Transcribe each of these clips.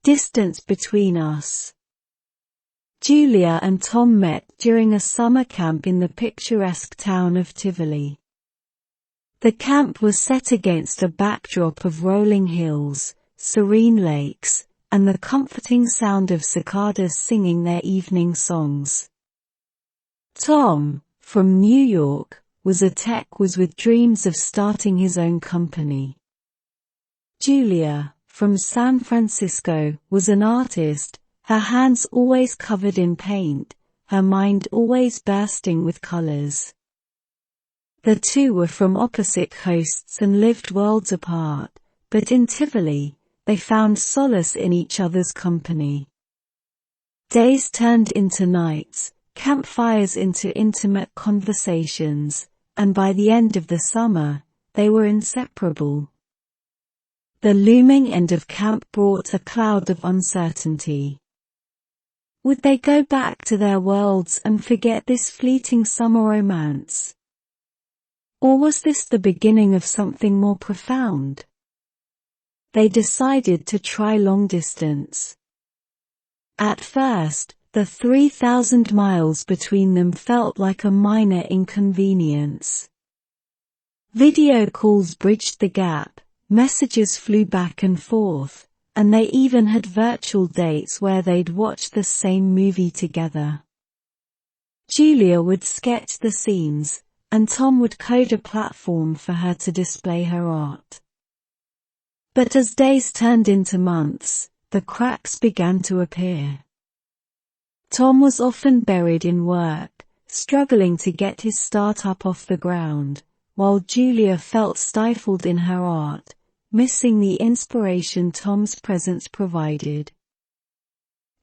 Distance between us. Julia and Tom met during a summer camp in the picturesque town of Tivoli. The camp was set against a backdrop of rolling hills, serene lakes, and the comforting sound of cicadas singing their evening songs. Tom, from New York, was with dreams of starting his own company. Julia, from San Francisco, was an artist, her hands always covered in paint, her mind always bursting with colors. The two were from opposite coasts and lived worlds apart, but in Tivoli, they found solace in each other's company. Days turned into nights, campfires into intimate conversations, and by the end of the summer, they were inseparable. The looming end of camp brought a cloud of uncertainty. Would they go back to their worlds and forget this fleeting summer romance? Or was this the beginning of something more profound? They decided to try long distance. At first, the 3,000 miles between them felt like a minor inconvenience. Video calls bridged the gap, messages flew back and forth, and they even had virtual dates where they'd watch the same movie together. Julia would sketch the scenes, and Tom would code a platform for her to display her art. But as days turned into months, the cracks began to appear. Tom was often buried in work, struggling to get his startup off the ground, while Julia felt stifled in her art, missing the inspiration Tom's presence provided.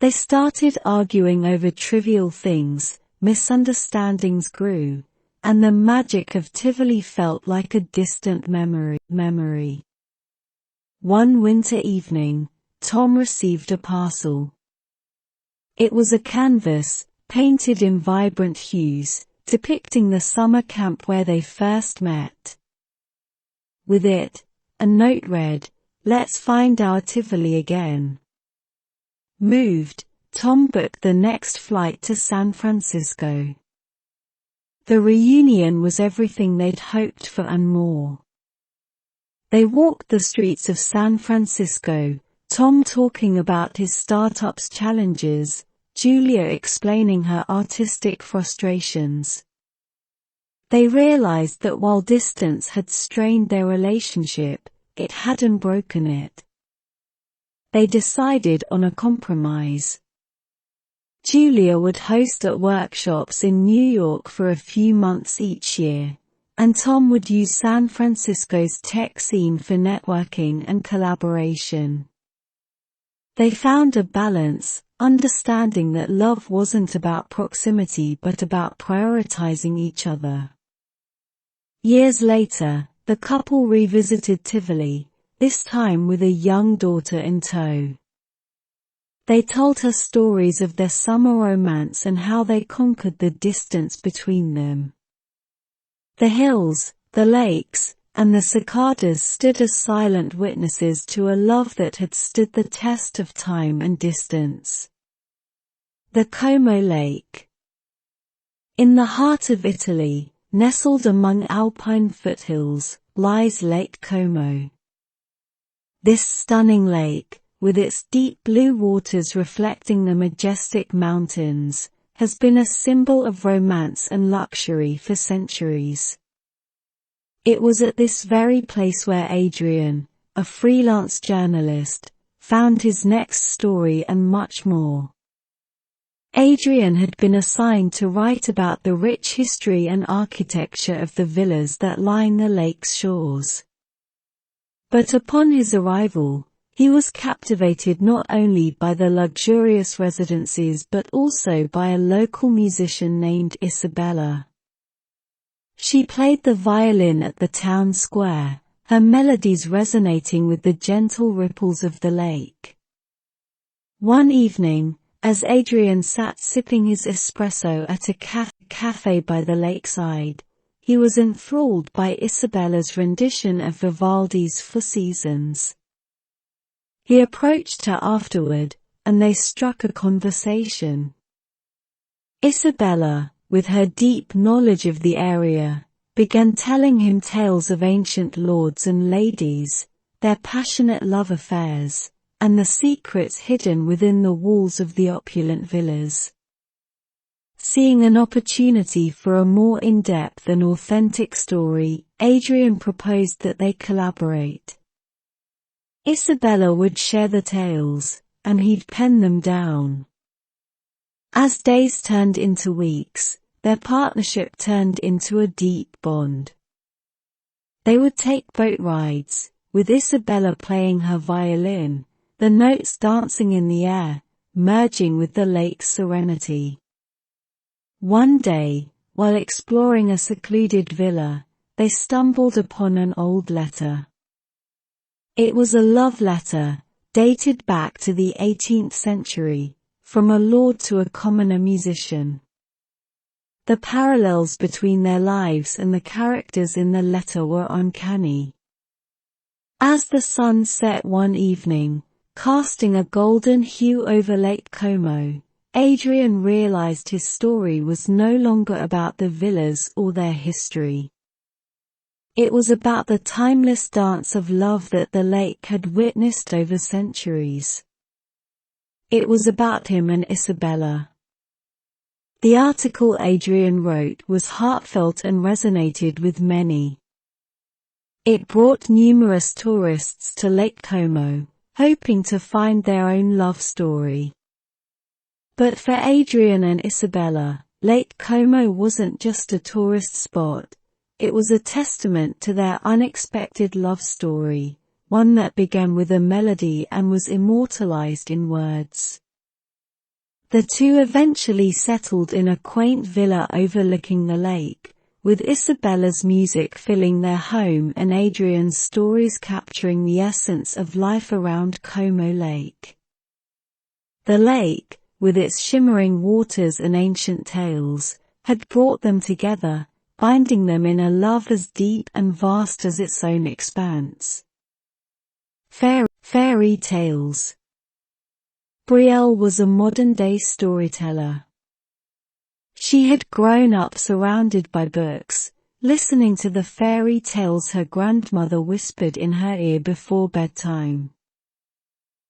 They started arguing over trivial things, misunderstandings grew, and the magic of Tivoli felt like a distant memory. One winter evening, Tom received a parcel. It was a canvas, painted in vibrant hues, depicting the summer camp where they first met. With it, a note read, "Let's find our Tivoli again." Moved, Tom booked the next flight to San Francisco. The reunion was everything they'd hoped for and more. They walked the streets of San Francisco, Tom talking about his startup's challenges, Julia explaining her artistic frustrations. They realized that while distance had strained their relationship, it hadn't broken it. They decided on a compromise. Julia would host at workshops in New York for a few months each year, and Tom would use San Francisco's tech scene for networking and collaboration. They found a balance, understanding that love wasn't about proximity but about prioritizing each other. Years later, the couple revisited Tivoli, this time with a young daughter in tow. They told her stories of their summer romance and how they conquered the distance between them. The hills, the lakes, and the cicadas stood as silent witnesses to a love that had stood the test of time and distance. The Como Lake. In the heart of Italy, nestled among alpine foothills, lies Lake Como. This stunning lake, with its deep blue waters reflecting the majestic mountains, has been a symbol of romance and luxury for centuries. It was at this very place where Adrian, a freelance journalist, found his next story and much more. Adrian had been assigned to write about the rich history and architecture of the villas that line the lake's shores. But upon his arrival, he was captivated not only by the luxurious residences but also by a local musician named Isabella. She played the violin at the town square, her melodies resonating with the gentle ripples of the lake. One evening, as Adrian sat sipping his espresso at a cafe by the lakeside, he was enthralled by Isabella's rendition of Vivaldi's Four Seasons. He approached her afterward, and they struck a conversation. Isabella, with her deep knowledge of the area, began telling him tales of ancient lords and ladies, their passionate love affairs, and the secrets hidden within the walls of the opulent villas. Seeing an opportunity for a more in-depth and authentic story, Adrian proposed that they collaborate. Isabella would share the tales, and he'd pen them down. As days turned into weeks, their partnership turned into a deep bond. They would take boat rides, with Isabella playing her violin, the notes dancing in the air, merging with the lake's serenity. One day, while exploring a secluded villa, they stumbled upon an old letter. It was a love letter, dated back to the 18th century, from a lord to a commoner musician. The parallels between their lives and the characters in the letter were uncanny. As the sun set one evening, casting a golden hue over Lake Como, Adrian realized his story was no longer about the villas or their history. It was about the timeless dance of love that the lake had witnessed over centuries. It was about him and Isabella. The article Adrian wrote was heartfelt and resonated with many. It brought numerous tourists to Lake Como, hoping to find their own love story. But for Adrian and Isabella, Lake Como wasn't just a tourist spot, it was a testament to their unexpected love story, one that began with a melody and was immortalized in words. The two eventually settled in a quaint villa overlooking the lake, with Isabella's music filling their home and Adrian's stories capturing the essence of life around Como Lake. The lake, with its shimmering waters and ancient tales, had brought them together, binding them in a love as deep and vast as its own expanse. Fairy tales. Brielle was a modern-day storyteller. She had grown up surrounded by books, listening to the fairy tales her grandmother whispered in her ear before bedtime.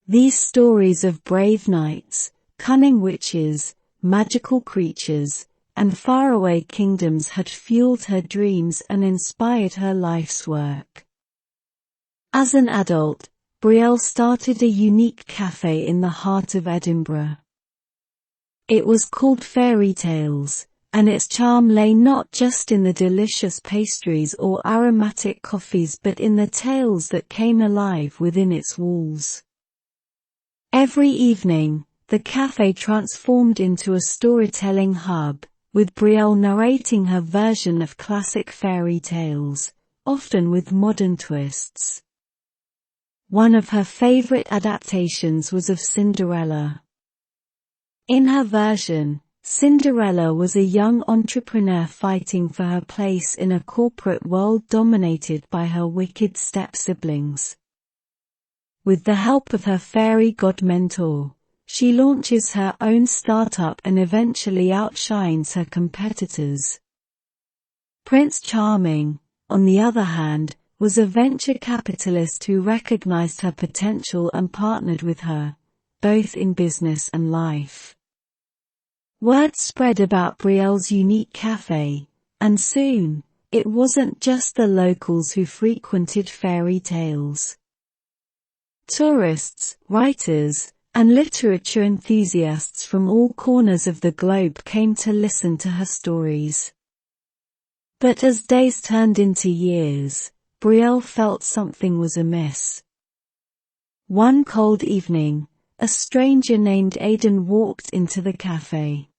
These stories of brave knights, cunning witches, magical creatures, and faraway kingdoms had fueled her dreams and inspired her life's work. As an adult, Brielle started a unique cafe in the heart of Edinburgh. It was called Fairy Tales, and its charm lay not just in the delicious pastries or aromatic coffees but in the tales that came alive within its walls. Every evening, the cafe transformed into a storytelling hub, with Brielle narrating her version of classic fairy tales, often with modern twists. One of her favorite adaptations was of Cinderella. In her version, Cinderella was a young entrepreneur fighting for her place in a corporate world dominated by her wicked step-siblings. With the help of her fairy god mentor, she launches her own startup and eventually outshines her competitors. Prince Charming, on the other hand, was a venture capitalist who recognized her potential and partnered with her, both in business and life. Word spread about Brielle's unique cafe, and soon, it wasn't just the locals who frequented Fairy Tales. Tourists, writers, and literature enthusiasts from all corners of the globe came to listen to her stories. But as days turned into years, Brielle felt something was amiss. One cold evening, a stranger named Aidan walked into the cafe.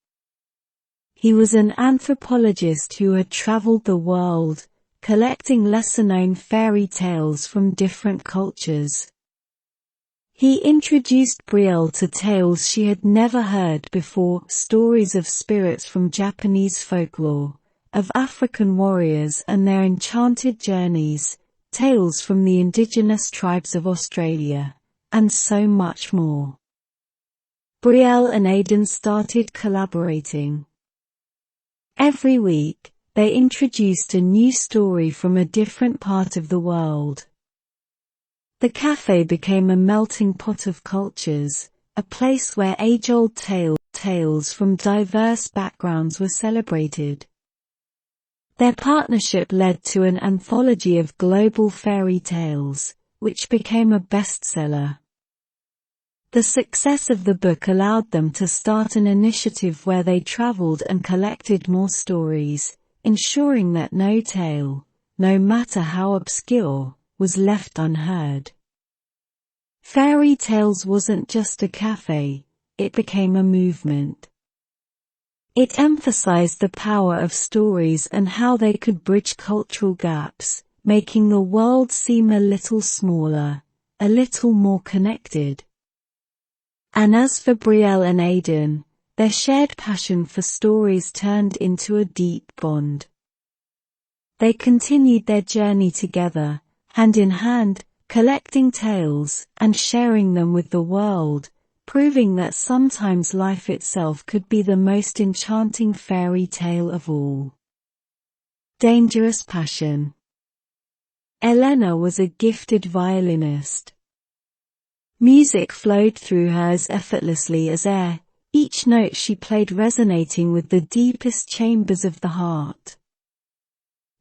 He was an anthropologist who had traveled the world, collecting lesser-known fairy tales from different cultures. He introduced Brielle to tales she had never heard before, stories of spirits from Japanese folklore, of African warriors and their enchanted journeys, tales from the indigenous tribes of Australia, and so much more. Brielle and Aidan started collaborating. Every week, they introduced a new story from a different part of the world. The cafe became a melting pot of cultures, a place where age-old tales from diverse backgrounds were celebrated. Their partnership led to an anthology of global fairy tales, which became a bestseller. The success of the book allowed them to start an initiative where they traveled and collected more stories, ensuring that no tale, no matter how obscure, was left unheard. Fairy Tales wasn't just a cafe, it became a movement. It emphasized the power of stories and how they could bridge cultural gaps, making the world seem a little smaller, a little more connected. And as for Brielle and Aidan, their shared passion for stories turned into a deep bond. They continued their journey together, hand in hand, collecting tales and sharing them with the world, proving that sometimes life itself could be the most enchanting fairy tale of all. Dangerous passion. Elena was a gifted violinist. Music flowed through her as effortlessly as air, each note she played resonating with the deepest chambers of the heart.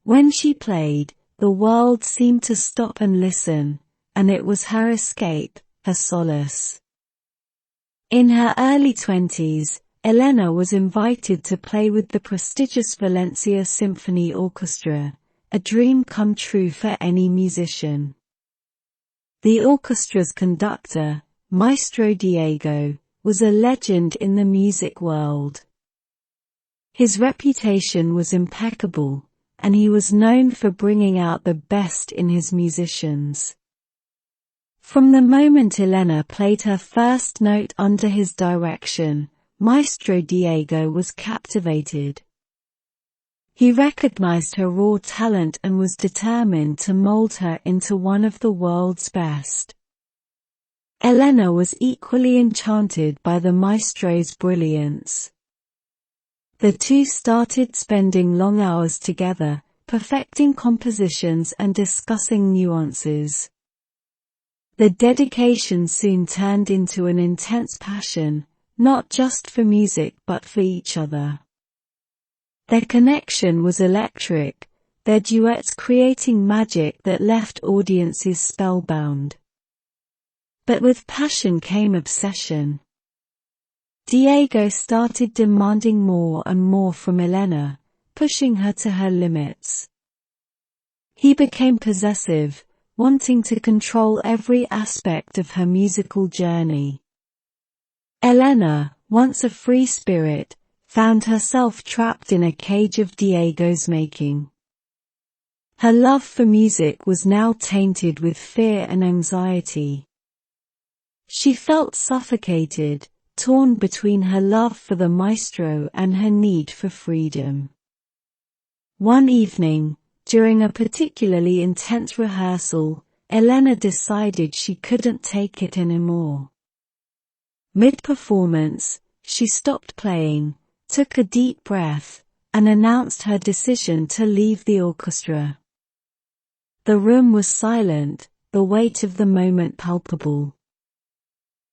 When she played, the world seemed to stop and listen, and it was her escape, her solace. In her early 20s, Elena was invited to play with the prestigious Valencia Symphony Orchestra, a dream come true for any musician. The orchestra's conductor, Maestro Diego, was a legend in the music world. His reputation was impeccable, and he was known for bringing out the best in his musicians. From the moment Elena played her first note under his direction, Maestro Diego was captivated. He recognized her raw talent and was determined to mold her into one of the world's best. Elena was equally enchanted by the maestro's brilliance. The two started spending long hours together, perfecting compositions and discussing nuances. The dedication soon turned into an intense passion, not just for music but for each other. Their connection was electric, their duets creating magic that left audiences spellbound. But with passion came obsession. Diego started demanding more and more from Elena, pushing her to her limits. He became possessive, wanting to control every aspect of her musical journey. Elena, once a free spirit, found herself trapped in a cage of Diego's making. Her love for music was now tainted with fear and anxiety. She felt suffocated, torn between her love for the maestro and her need for freedom. One evening, during a particularly intense rehearsal, Elena decided she couldn't take it anymore. Mid-performance, she stopped playing, took a deep breath, and announced her decision to leave the orchestra. The room was silent, the weight of the moment palpable.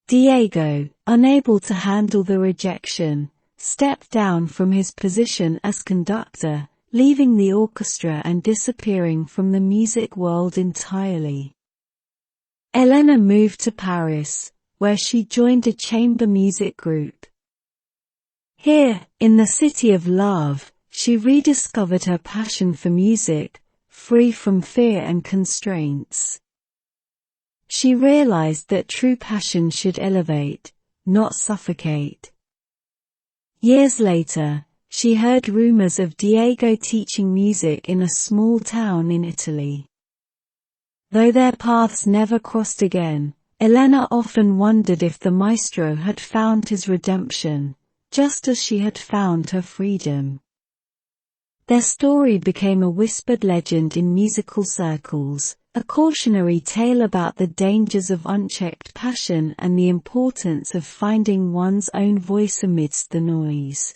Diego, unable to handle the rejection, stepped down from his position as conductor, leaving the orchestra and disappearing from the music world entirely. Elena moved to Paris, where she joined a chamber music group. Here, in the city of love, she rediscovered her passion for music, free from fear and constraints. She realized that true passion should elevate, not suffocate. Years later, she heard rumors of Diego teaching music in a small town in Italy. Though their paths never crossed again, Elena often wondered if the maestro had found his redemption, just as she had found her freedom. Their story became a whispered legend in musical circles, A cautionary tale about the dangers of unchecked passion and the importance of finding one's own voice amidst the noise.